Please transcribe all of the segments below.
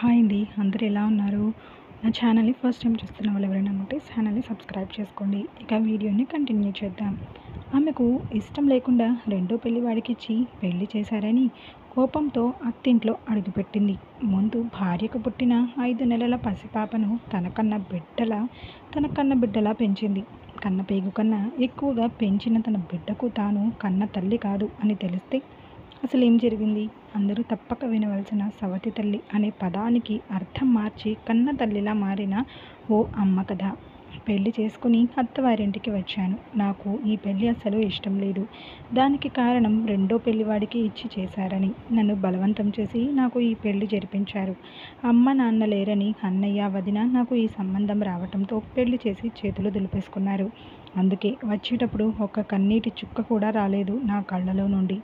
Hi అండి. అందరూ ఎలా ఉన్నారు? నా ఛానల్‌ని ఫస్ట్ టైం చూస్తున్న వాళ్ళు ఎవరైనా ఉంటే ఛానల్‌ని సబ్స్క్రైబ్ చేసుకోండి. ఇక వీడియోని కంటిన్యూ చేద్దాం. ఆమెకు ఇష్టం లేకుండా రెండో పెళ్లి వాడికిచ్చి పెళ్లి చేశారని కోపంతో అత్తింట్లో అడుగుపెట్టింది. ముందు భార్యకు పుట్టిన 5 నెలల పసిపాపను తన కన్న బిడ్డలా పెంచింది. కన్నపేగు కన్నా ఎక్కువగా పెంచిన తన బిడ్డకు తాను కన్న తల్లి కాదు అని తెలిస్తే అసలేం జరిగింది? అందరూ తప్పక వినవలసిన సవతి తల్లి అనే పదానికి అర్థం మార్చి కన్న తల్లిలా మారిన ఓ అమ్మ కథ. పెళ్లి చేసుకుని అత్తవారింటికి వచ్చాను. నాకు ఈ పెళ్లి అస్సలు ఇష్టం లేదు. దానికి కారణం రెండో పెళ్లివాడికి ఇచ్చి చేశారని నన్ను బలవంతం చేసి నాకు ఈ పెళ్లి జరిపించారు. అమ్మ నాన్న లేరని అన్నయ్య వదిన నాకు ఈ సంబంధం రావటంతో పెళ్లి చేసి చేతులు దులిపేసుకున్నారు. అందుకే వచ్చేటప్పుడు ఒక్క కన్నీటి చుక్క కూడా రాలేదు నా కళ్ళలో నుండి.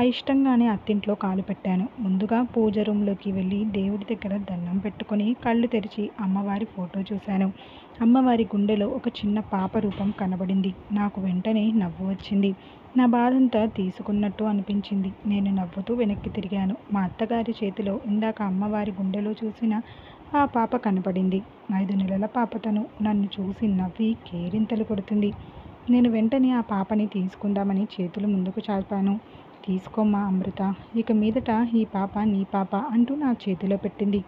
అయిష్టంగానే అత్తింట్లో కాలు పెట్టాను. ముందుగా పూజ రూంలోకి వెళ్ళి దేవుడి దగ్గర దండం పెట్టుకొని కళ్ళు తెరిచి అమ్మవారి ఫోటో చూశాను. అమ్మవారి గుండెలో ఒక చిన్న పాప రూపం కనబడింది. నాకు వెంటనే నవ్వు వచ్చింది. నా బాధంతా తీసుకున్నట్టు అనిపించింది. నేను నవ్వుతూ వెనక్కి తిరిగాను. మా అత్తగారి చేతిలో ఇందాక అమ్మవారి గుండెలో చూసిన ఆ పాప కనపడింది. 5 నెలల పాప తను. నన్ను చూసి నవ్వి కేరింతలు కొడుతుంది. నేను వెంటనే ఆ పాపని తీసుకుందామని చేతులు ముందుకు చాపాను. తీసుకోమ్మా అమృత, ఇక మీదట ఈ పాప నీ పాప అంటూ నా చేతిలో పెట్టింది.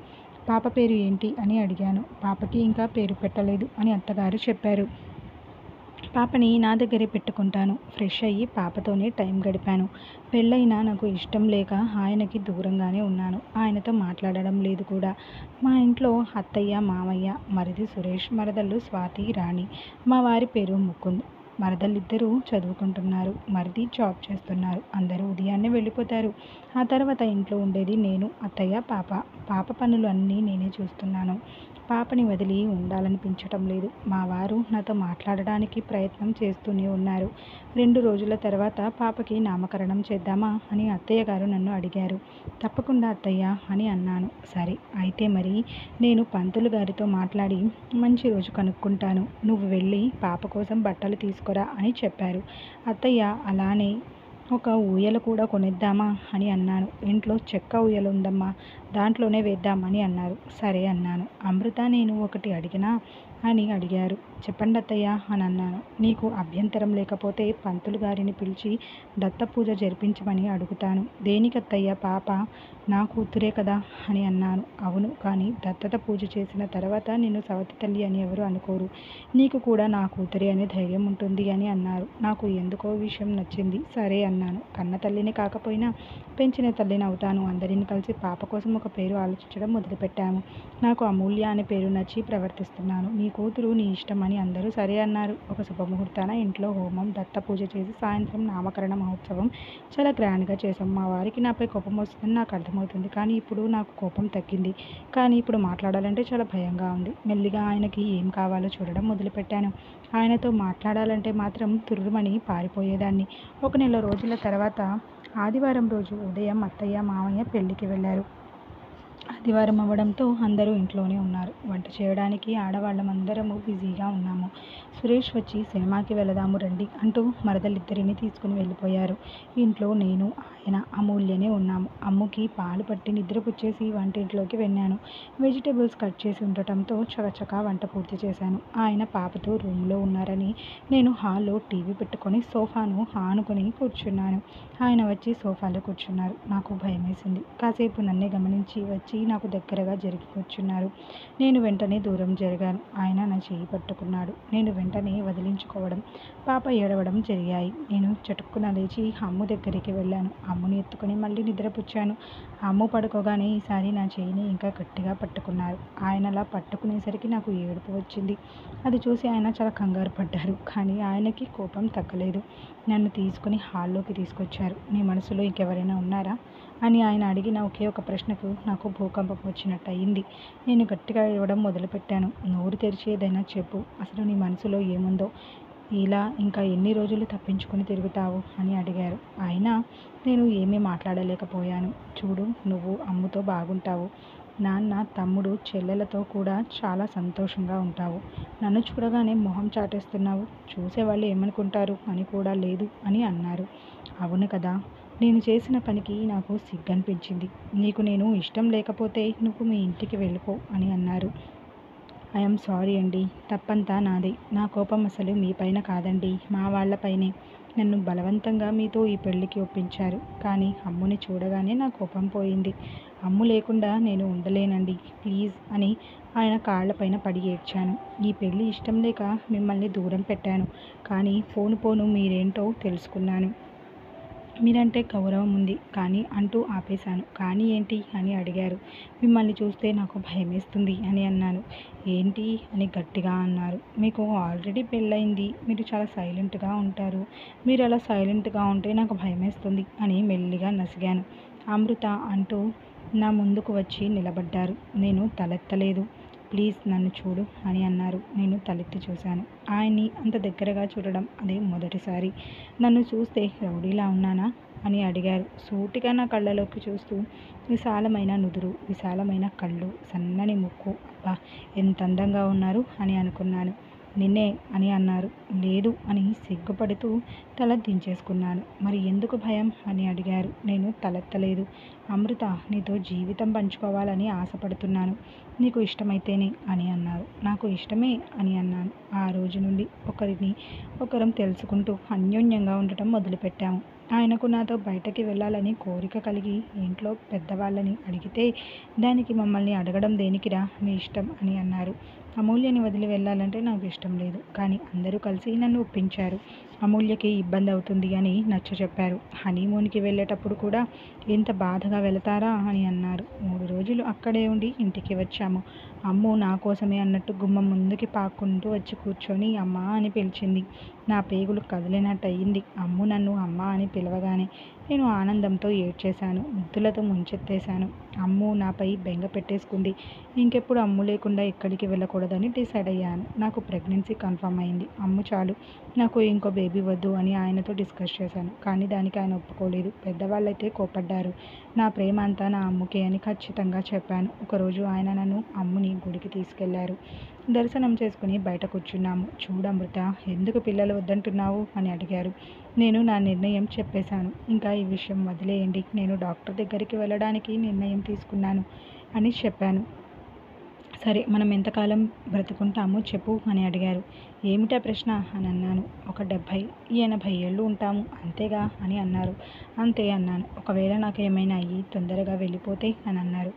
పాప పేరు ఏంటి అని అడిగాను. పాపకి ఇంకా పేరు పెట్టలేదు అని అత్తగారు చెప్పారు. పాపని నా దగ్గరే పెట్టుకుంటాను. ఫ్రెష్ అయ్యి పాపతోనే టైం గడిపాను. పెళ్ళైనా నాకు ఇష్టం లేక ఆయనకి దూరంగానే ఉన్నాను. ఆయనతో మాట్లాడడం లేదు కూడా. మా ఇంట్లో అత్తయ్య మామయ్య, మరిది సురేష్, మరదళ్ళు స్వాతి రాణి, మా వారి పేరు ముకుంద్. మరదళ్ళిద్దరూ చదువుకుంటున్నారు. మరిది జాబ్ చేస్తున్నారు. అందరూ ఉదయాన్నే వెళ్ళిపోతారు. ఆ తర్వాత ఇంట్లో ఉండేది నేను, అత్తయ్య, పాప. పాప పనులు అన్నీ నేనే చూస్తున్నాను. పాపని వదిలి ఉండాలనిపించటం లేదు. మా వారు నాతో మాట్లాడడానికి ప్రయత్నం చేస్తూనే ఉన్నారు. 2 రోజుల తర్వాత పాపకి నామకరణం చేద్దామా అని అత్తయ్య గారు నన్ను అడిగారు. తప్పకుండా అత్తయ్య అని అన్నాను. సరే అయితే మరి నేను పంతులు గారితో మాట్లాడి మంచి రోజు కనుక్కుంటాను. నువ్వు వెళ్ళి పాప కోసం బట్టలు తీసుకురా అని చెప్పారు. అత్తయ్య అలానే ఒక ఊయల కూడా కొనిద్దామా అని అన్నాను. ఇంట్లో చెక్క ఊయల ఉందమ్మా, దాంట్లోనే వేద్దామని అన్నారు. సరే అన్నాను. అమృత నేను ఒకటి అడిగినా అని అడిగారు. చెప్పండి అత్తయ్య అని అన్నాను. నీకు అభ్యంతరం లేకపోతే పంతులు గారిని పిలిచి దత్తపూజ జరిపించమని అడుగుతాను. దేనికత్తయ్య? పాప నా కూతురే కదా అని అన్నాను. అవును, కానీ దత్తత పూజ చేసిన తర్వాత నిన్ను సవతి తల్లి అని ఎవరు అనుకోరు. నీకు కూడా నా కూతురే అనే ధైర్యం ఉంటుంది అని అన్నారు. నాకు ఎందుకో విషయం నచ్చింది. సరే అన్నాను. కన్న తల్లిని కాకపోయినా పెంచిన తల్లిని అవుతాను. అందరిని కలిసి పాప కోసం ఒక పేరు ఆలోచించడం మొదలుపెట్టాము. నాకు అమూల్య అనే పేరు నచ్చి ప్రవర్తిస్తున్నాను. నీ కూతురు నీ ఇష్టం అని అందరూ సరే అన్నారు. ఒక శుభముహూర్తాన ఇంట్లో హోమం, దత్త పూజ చేసి సాయంత్రం నామకరణ మహోత్సవం చాలా గ్రాండ్గా చేశాం. మా వారికి నాపై కోపం వస్తుందని నాకు అర్థమవుతుంది. కానీ ఇప్పుడు నాకు కోపం తగ్గింది. కానీ ఇప్పుడు మాట్లాడాలంటే చాలా భయంగా ఉంది. మెల్లిగా ఆయనకి ఏం కావాలో చూడడం మొదలుపెట్టాను. ఆయనతో మాట్లాడాలంటే మాత్రం తుర్రుమని పారిపోయేదాన్ని. ఒక నెల రోజుల తర్వాత ఆదివారం రోజు ఉదయం అత్తయ్య మామయ్య పెళ్లికి వెళ్ళారు. ఆదివారం అవ్వడంతో అందరూ ఇంట్లోనే ఉన్నారు. వంట చేయడానికి ఆడవాళ్ళమందరము బిజీగా ఉన్నాము. సురేష్ వచ్చి సినిమాకి వెళదాము రండి అంటూ మరదలిద్దరిని తీసుకుని వెళ్ళిపోయారు. ఇంట్లో నేను, ఆయన, అమూల్యనే ఉన్నాము. అమ్ముకి పాలు పట్టి నిద్రపుచ్చేసి వంటింట్లోకి వెళ్ళాను. వెజిటేబుల్స్ కట్ చేసి ఉండటంతో చకచకా వంట పూర్తి చేశాను. ఆయన పాపతో రూమ్లో ఉన్నారని నేను హాల్లో టీవీ పెట్టుకొని సోఫాను ఆనుకొని కూర్చున్నాను. ఆయన వచ్చి సోఫాలో కూర్చున్నారు. నాకు భయమేసింది. కాసేపు నన్నే గమనించి వచ్చి నాకు దగ్గరగా జరిగి కూర్చున్నారు. నేను వెంటనే దూరం జరిగాను. ఆయన నా చేయి పట్టుకున్నాడు. నేను వెంటనే వదిలించుకోవడం, పాప ఏడవడం జరిగాయి. నేను చటుక్కున లేచి అమ్ము దగ్గరికి వెళ్ళాను. అమ్ముని ఎత్తుకొని మళ్ళీ నిద్రపుచ్చాను. అమ్ము పడుకోగానే ఈసారి నా చేయిని ఇంకా గట్టిగా పట్టుకున్నారు. ఆయన అలా పట్టుకునేసరికి నాకు ఏడుపు వచ్చింది. అది చూసి ఆయన చాలా కంగారు పడ్డారు. కానీ ఆయనకి కోపం తగ్గలేదు. నన్ను తీసుకుని హాల్లోకి తీసుకొచ్చారు. నీ మనసులో ఇంకెవరైనా ఉన్నారా అని ఆయన అడిగిన ఒకే ఒక ప్రశ్నకు నాకు భూకంపం వచ్చినట్టు అయింది. నేను గట్టిగా ఏడవడం మొదలుపెట్టాను. నోరు తెరిచి ఏదైనా చెప్పు, అసలు నీ మనసులో ఏముందో, ఇలా ఇంకా ఎన్ని రోజులు తప్పించుకొని తిరుగుతావు అని అడిగారు. అయినా నేను ఏమీ మాట్లాడలేకపోయాను. చూడు, నువ్వు అమ్ముతో బాగుంటావు. నాన్న, తమ్ముడు, చెల్లెలతో కూడా చాలా సంతోషంగా ఉంటావు. నన్ను చూడగానే మొహం చాటేస్తున్నావు. చూసేవాళ్ళు ఏమనుకుంటారు అని కూడా లేదు అని అన్నారు. అవును కదా, నేను చేసిన పనికి నాకు సిగ్గనిపించింది. నీకు నేను ఇష్టం లేకపోతే నువ్వు మీ ఇంటికి వెళ్ళిపో అని అన్నారు. ఐఎమ్ సారీ అండి. తప్పంతా నాదే. నా కోపం అసలు మీపైన కాదండి, మా వాళ్ళపైనే. నన్ను బలవంతంగా మీతో ఈ పెళ్ళికి ఒప్పించారు. కానీ అమ్ముని చూడగానే నా కోపం పోయింది. అమ్ము లేకుండా నేను ఉండలేనండి, ప్లీజ్ అని ఆయన కాళ్ళపైన పడి ఏడ్చాను. ఈ పెళ్ళి ఇష్టం లేక మిమ్మల్ని దూరం పెట్టాను. కానీ పోను పోను మీరేంటో తెలుసుకున్నాను. మీరంటే గౌరవం ఉంది కానీ అంటూ ఆపేశాను. కానీ ఏంటి అని అడిగారు. మిమ్మల్ని చూస్తే నాకు భయమేస్తుంది అని అన్నాను. ఏంటి అని గట్టిగా అన్నారు. మీకు ఆల్రెడీ పెళ్ళయింది. మీరు చాలా సైలెంట్గా ఉంటారు. మీరు అలా సైలెంట్గా ఉంటే నాకు భయమేస్తుంది అని మెల్లిగా నసిగాను. అమృత అంటూ నా ముందుకు వచ్చి నిలబడ్డారు. నేను తలెత్తలేదు. ప్లీజ్ నన్ను చూడు అని అన్నారు. నేను తలెత్తి చూశాను. ఆయన్ని అంత దగ్గరగా చూడడం అదే మొదటిసారి. నన్ను చూస్తే రౌడీలా ఉన్నానా అని అడిగారు సూటిగా నా కళ్ళలోకి చూస్తూ. విశాలమైన నుదురు, విశాలమైన కళ్ళు, సన్నని ముక్కు. అబ్బా ఎంత అందంగా ఉన్నారు అని అనుకున్నాను. నిన్నే అని అన్నారు. లేదు అని సిగ్గుపడుతూ తల దించేసుకున్నాను. మరి ఎందుకు భయం అని అడిగారు. నేను తలెత్తలేదు. అమృత, నీతో జీవితం పంచుకోవాలని ఆశపడుతున్నాను. నీకు ఇష్టమైతేనే అని అన్నారు. నాకు ఇష్టమే అని అన్నాను. ఆ రోజు నుండి ఒకరిని ఒకరం తెలుసుకుంటూ అన్యోన్యంగా ఉండటం మొదలుపెట్టాము. ఆయనకు నాతో బయటకి వెళ్ళాలని కోరిక కలిగి ఇంట్లో పెద్దవాళ్ళని అడిగితే దానికి మమ్మల్ని అడగడం దేనికిరా, మీ ఇష్టం అని అన్నారు. అమూల్యని వదిలి వెళ్ళాలంటే నాకు ఇష్టం లేదు. కానీ అందరూ కలిసి నన్ను ఒప్పించారు. అమూల్యకి ఇబ్బంది అవుతుంది అని నచ్చచెప్పారు. హనీమూన్కి వెళ్ళేటప్పుడు కూడా ఎంత బాధగా వెళతారా అని అన్నారు. 3 రోజులు అక్కడే ఉండి ఇంటికి వచ్చాము. అమ్ము నా కోసమే అన్నట్టు గుమ్మం ముందుకి పాక్కుంటూ వచ్చి కూర్చొని అమ్మా అని పిలిచింది. నా పేగులు కదిలినట్టు అయ్యింది. అమ్ము నన్ను అమ్మా అని పిలవగానే నేను ఆనందంతో ఏడ్చేశాను. ముద్దులతో ముంచెత్తేశాను. అమ్ము నాపై బెంగ పెట్టేసుకుంది. ఇంకెప్పుడు అమ్ము లేకుండా ఎక్కడికి వెళ్ళకూడదని డిసైడ్ అయ్యాను. నాకు ప్రెగ్నెన్సీ కన్ఫర్మ్ అయింది. అమ్ము చాలు, నాకు ఇంకో బేబీ వద్దు అని ఆయనతో డిస్కస్ చేశాను. కానీ దానికి ఆయన ఒప్పుకోలేదు. పెద్దవాళ్ళైతే కోపడ్డారు. నా ప్రేమ అంతా నా అమ్ముకే అని ఖచ్చితంగా చెప్పాను. ఒకరోజు ఆయన నన్ను అమ్ముని గుడికి తీసుకెళ్లారు. దర్శనం చేసుకుని బయట కూర్చున్నాము. చూడమృత, ఎందుకు పిల్లలు వద్దంటున్నావు అని అడిగారు. నేను నా నిర్ణయం చెప్పేశాను. ఇంకా ఈ విషయం వదిలేయండి. నేను డాక్టర్ దగ్గరికి వెళ్ళడానికి నిర్ణయం తీసుకున్నాను అని చెప్పాను. సరే, మనం ఎంతకాలం బ్రతుకుంటామో చెప్పు అని అడిగారు. ఏమిటా ప్రశ్న అని అన్నాను. ఒక 70-80 ఏళ్ళు ఉంటాము అంతేగా అని అన్నారు. అంతే అన్నాను. ఒకవేళ నాకు ఏమైనా అయ్యి తొందరగా వెళ్ళిపోతే అని అన్నారు.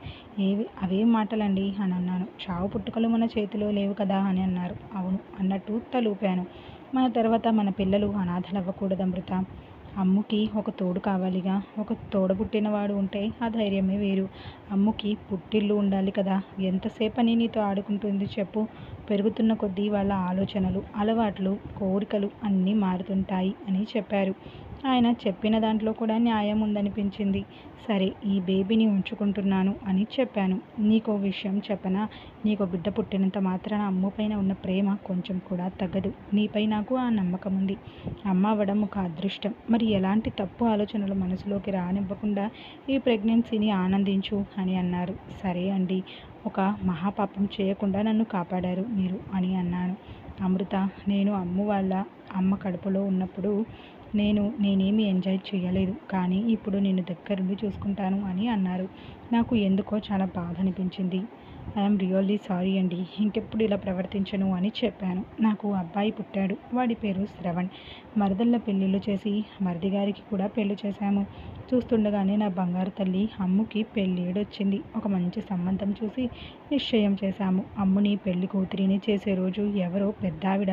అవేం మాటలండి అని అన్నాను. చావు పుట్టుకలు మన చేతిలో లేవు కదా అని అన్నారు. అవును అన్నట్టు తలూపాను. మన తర్వాత మన పిల్లలు అనాథలవ్వకూడదు అమృత. అమ్ముకి ఒక తోడు కావాలిగా. ఒక తోడబుట్టినవాడు ఉంటే ఆ ధైర్యమే వేరు. అమ్ముకి పుట్టిల్లు ఉండాలి కదా. ఎంతసేపని నీతో ఆడుకుంటుంది చెప్పు. పెరుగుతున్న కొద్దీ వాళ్ళ ఆలోచనలు, అలవాట్లు, కోరికలు అన్నీ మారుతుంటాయి అని చెప్పారు. ఆయన చెప్పిన దాంట్లో కూడా న్యాయం ఉందనిపించింది. సరే, ఈ బేబీని ఉంచుకుంటున్నాను అని చెప్పాను. నీకో విషయం చెప్పనా? నీకో బిడ్డ పుట్టినంత మాత్రాన అమ్ముపైన ఉన్న ప్రేమ కొంచెం కూడా తగ్గదు. నీపై నాకు ఆ నమ్మకం ఉంది. అమ్మ అవ్వడం ఒక అదృష్టం. మరి ఎలాంటి తప్పు ఆలోచనలు మనసులోకి రానివ్వకుండా ఈ ప్రెగ్నెన్సీని ఆనందించు అని అన్నారు. సరే అండి, ఒక మహాపాపం చేయకుండా నన్ను కాపాడారు మీరు అని అన్నాను. అమృత, నేను అమ్ము వాళ్ళ అమ్మ కడుపులో ఉన్నప్పుడు నేనేమీ ఎంజాయ్ చేయలేదు. కానీ ఇప్పుడు నిన్ను దగ్గరుండి చూసుకుంటాను అని అన్నారు. నాకు ఎందుకో చాలా బాధ అనిపించింది. ఐఎమ్ రియల్లీ సారీ అండి. ఇంకెప్పుడు ఇలా ప్రవర్తించను అని చెప్పాను. నాకు అబ్బాయి పుట్టాడు. వాడి పేరు శ్రవణ్. మరదళ్ళ పెళ్ళిళ్ళు చేసి మరిది గారికి కూడా పెళ్లి చేశాము. చూస్తుండగానే నా బంగారు తల్లి అమ్ముకి పెళ్ళేడొచ్చింది. ఒక మంచి సంబంధం చూసి నిశ్చయం చేశాము. అమ్ముని పెళ్లి కూతురిని చేసే రోజు ఎవరో పెద్దావిడ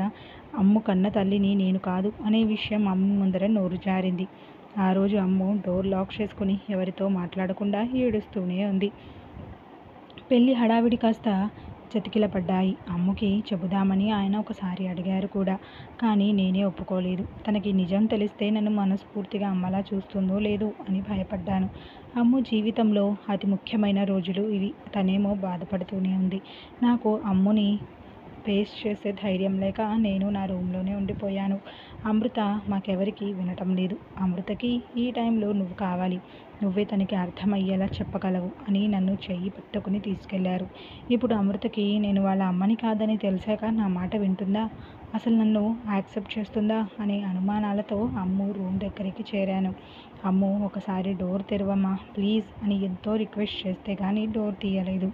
అమ్ము కన్న తల్లిని నేను కాదు అనే విషయం అమ్ము ముందర నోరు జారింది. ఆ రోజు అమ్ము డోర్ లాక్ చేసుకుని ఎవరితో మాట్లాడకుండా ఏడుస్తూనే ఉంది. పెళ్లి హడావిడి కాస్త చతికిల పడ్డాయి. అమ్ముకి చెబుదామని ఆయన ఒకసారి అడిగారు కూడా. కానీ నేనే ఒప్పుకోలేదు. తనకి నిజం తెలిస్తే నన్ను మనస్ఫూర్తిగా అమ్మలా చూస్తుందో లేదో అని భయపడ్డాను. అమ్ము జీవితంలో అతి ముఖ్యమైన రోజులు ఇవి. తనేమో బాధపడుతూనే ఉంది. నాకు అమ్ముని ఫేస్ చేసే ధైర్యం లేక నేను నా రూమ్లోనే ఉండిపోయాను. అమృత మాకెవరికి వినటం లేదు. అమృతకి ఈ టైంలో నువ్వు కావాలి. నువ్వే తనకి అర్థమయ్యేలా చెప్పగలవు అని నన్ను చెయ్యి పట్టుకుని తీసుకెళ్లారు. ఇప్పుడు అమృతకి నేను వాళ్ళ అమ్మని కాదని తెలిసాక నా మాట వింటుందా? అసలు నన్ను యాక్సెప్ట్ చేస్తుందా అనే అనుమానాలతో అమ్ము రూమ్ దగ్గరికి చేరాను. అమ్ము ఒకసారి డోర్ తెరవమ్మా ప్లీజ్ అని ఎంతో రిక్వెస్ట్ చేస్తే కానీ డోర్ తీయలేదు.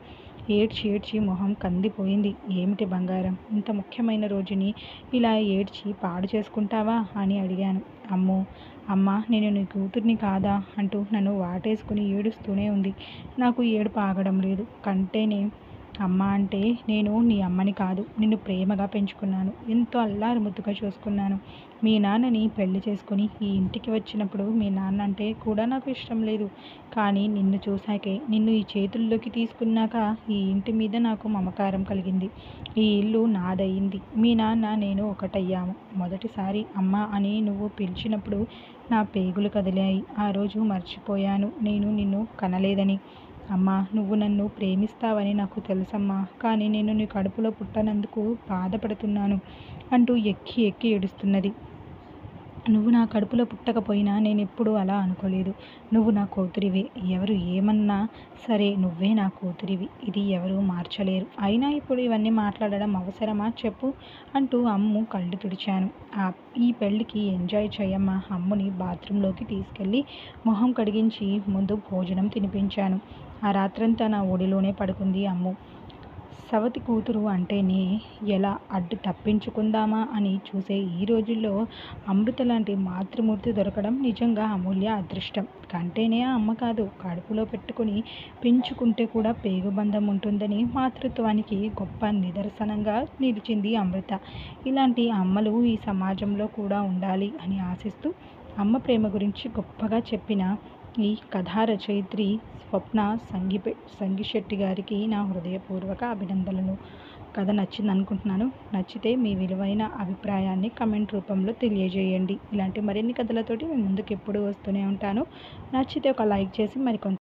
ఏడ్చి ఏడ్చి మొహం కందిపోయింది. ఏమిటి బంగారం, ఇంత ముఖ్యమైన రోజుని ఇలా ఏడ్చి పాడు చేసుకుంటావా అని అడిగాను. అమ్మ నేను నీ కూతుర్ని కాదా అంటూ నన్ను వాటేసుకుని ఏడుస్తూనే ఉంది. నాకు ఏడుపు ఆగడం లేదు. కంటేనే అమ్మ అంటే నేను నీ అమ్మని కాదు, నిన్ను ప్రేమగా పెంచుకున్నాను, ఎంతో అల్లారు ముద్దుగా చూసుకున్నాను. మీ నాన్నని పెళ్లి చేసుకుని ఈ ఇంటికి వచ్చినప్పుడు మీ నాన్న అంటే కూడా నాకు ఇష్టం లేదు. కానీ నిన్ను చూశాకే, నిన్ను ఈ చేతుల్లోకి తీసుకున్నాక ఈ ఇంటి మీద నాకు మమకారం కలిగింది. ఈ ఇల్లు నాదయింది. మీ నాన్న నేను ఒకటయ్యాము. మొదటిసారి అమ్మ అని నువ్వు పిలిచినప్పుడు నా పేగులు కదిలాయి. ఆ రోజు మర్చిపోయాను నేను నిన్ను కనలేదని. అమ్మా నువ్వు నన్ను ప్రేమిస్తావని నాకు తెలుసమ్మా, కానీ నేను నీ కడుపులో పుట్టనందుకు బాధపడుతున్నాను అంటూ ఎక్కి ఎక్కి ఏడుస్తున్నది. నువ్వు నా కడుపులో పుట్టకపోయినా నేను ఎప్పుడూ అలా అనుకోలేదు. నువ్వు నా కూతురివే. ఎవరు ఏమన్నా సరే నువ్వే నా కూతురివి. ఇది ఎవరూ మార్చలేరు. అయినా ఇప్పుడు ఇవన్నీ మాట్లాడడం అవసరమా చెప్పు అంటూ అమ్ము కళ్ళు తుడిచాను. ఈ పెళ్ళికి ఎంజాయ్ చేయమ్మా. అమ్ముని బాత్రూంలోకి తీసుకెళ్ళి మొహం కడిగించి ముందు భోజనం తినిపించాను. ఆ రాత్రంతా నా ఒడిలోనే పడుకుంది అమ్ము. సవతి కూతురు అంటేనే ఎలా అడ్డు తప్పించుకుందామా అని చూసే ఈ రోజుల్లో అమృత లాంటి మాతృమూర్తి దొరకడం నిజంగా అమూల్య అదృష్టం. కంటేనే అమ్మ కాదు, కడుపులో పెట్టుకుని పెంచుకుంటే కూడా పేగుబంధం ఉంటుందని మాతృత్వానికి గొప్ప నిదర్శనంగా నిలిచింది అమృత. ఇలాంటి అమ్మలు ఈ సమాజంలో కూడా ఉండాలి అని ఆశిస్తూ అమ్మ ప్రేమ గురించి గొప్పగా చెప్పిన ఈ కథా రచయిత్రి స్వప్న సంగిశెట్టి గారికి నా హృదయపూర్వక అభినందనలు. కథ నచ్చింది అనుకుంటున్నాను. నచ్చితే మీ విలువైన అభిప్రాయాన్ని కమెంట్ రూపంలో తెలియజేయండి. ఇలాంటి మరిన్ని కథలతోటి నేను ముందుకు ఎప్పుడూ వస్తూనే ఉంటాను. నచ్చితే ఒక లైక్ చేసి మరికొంత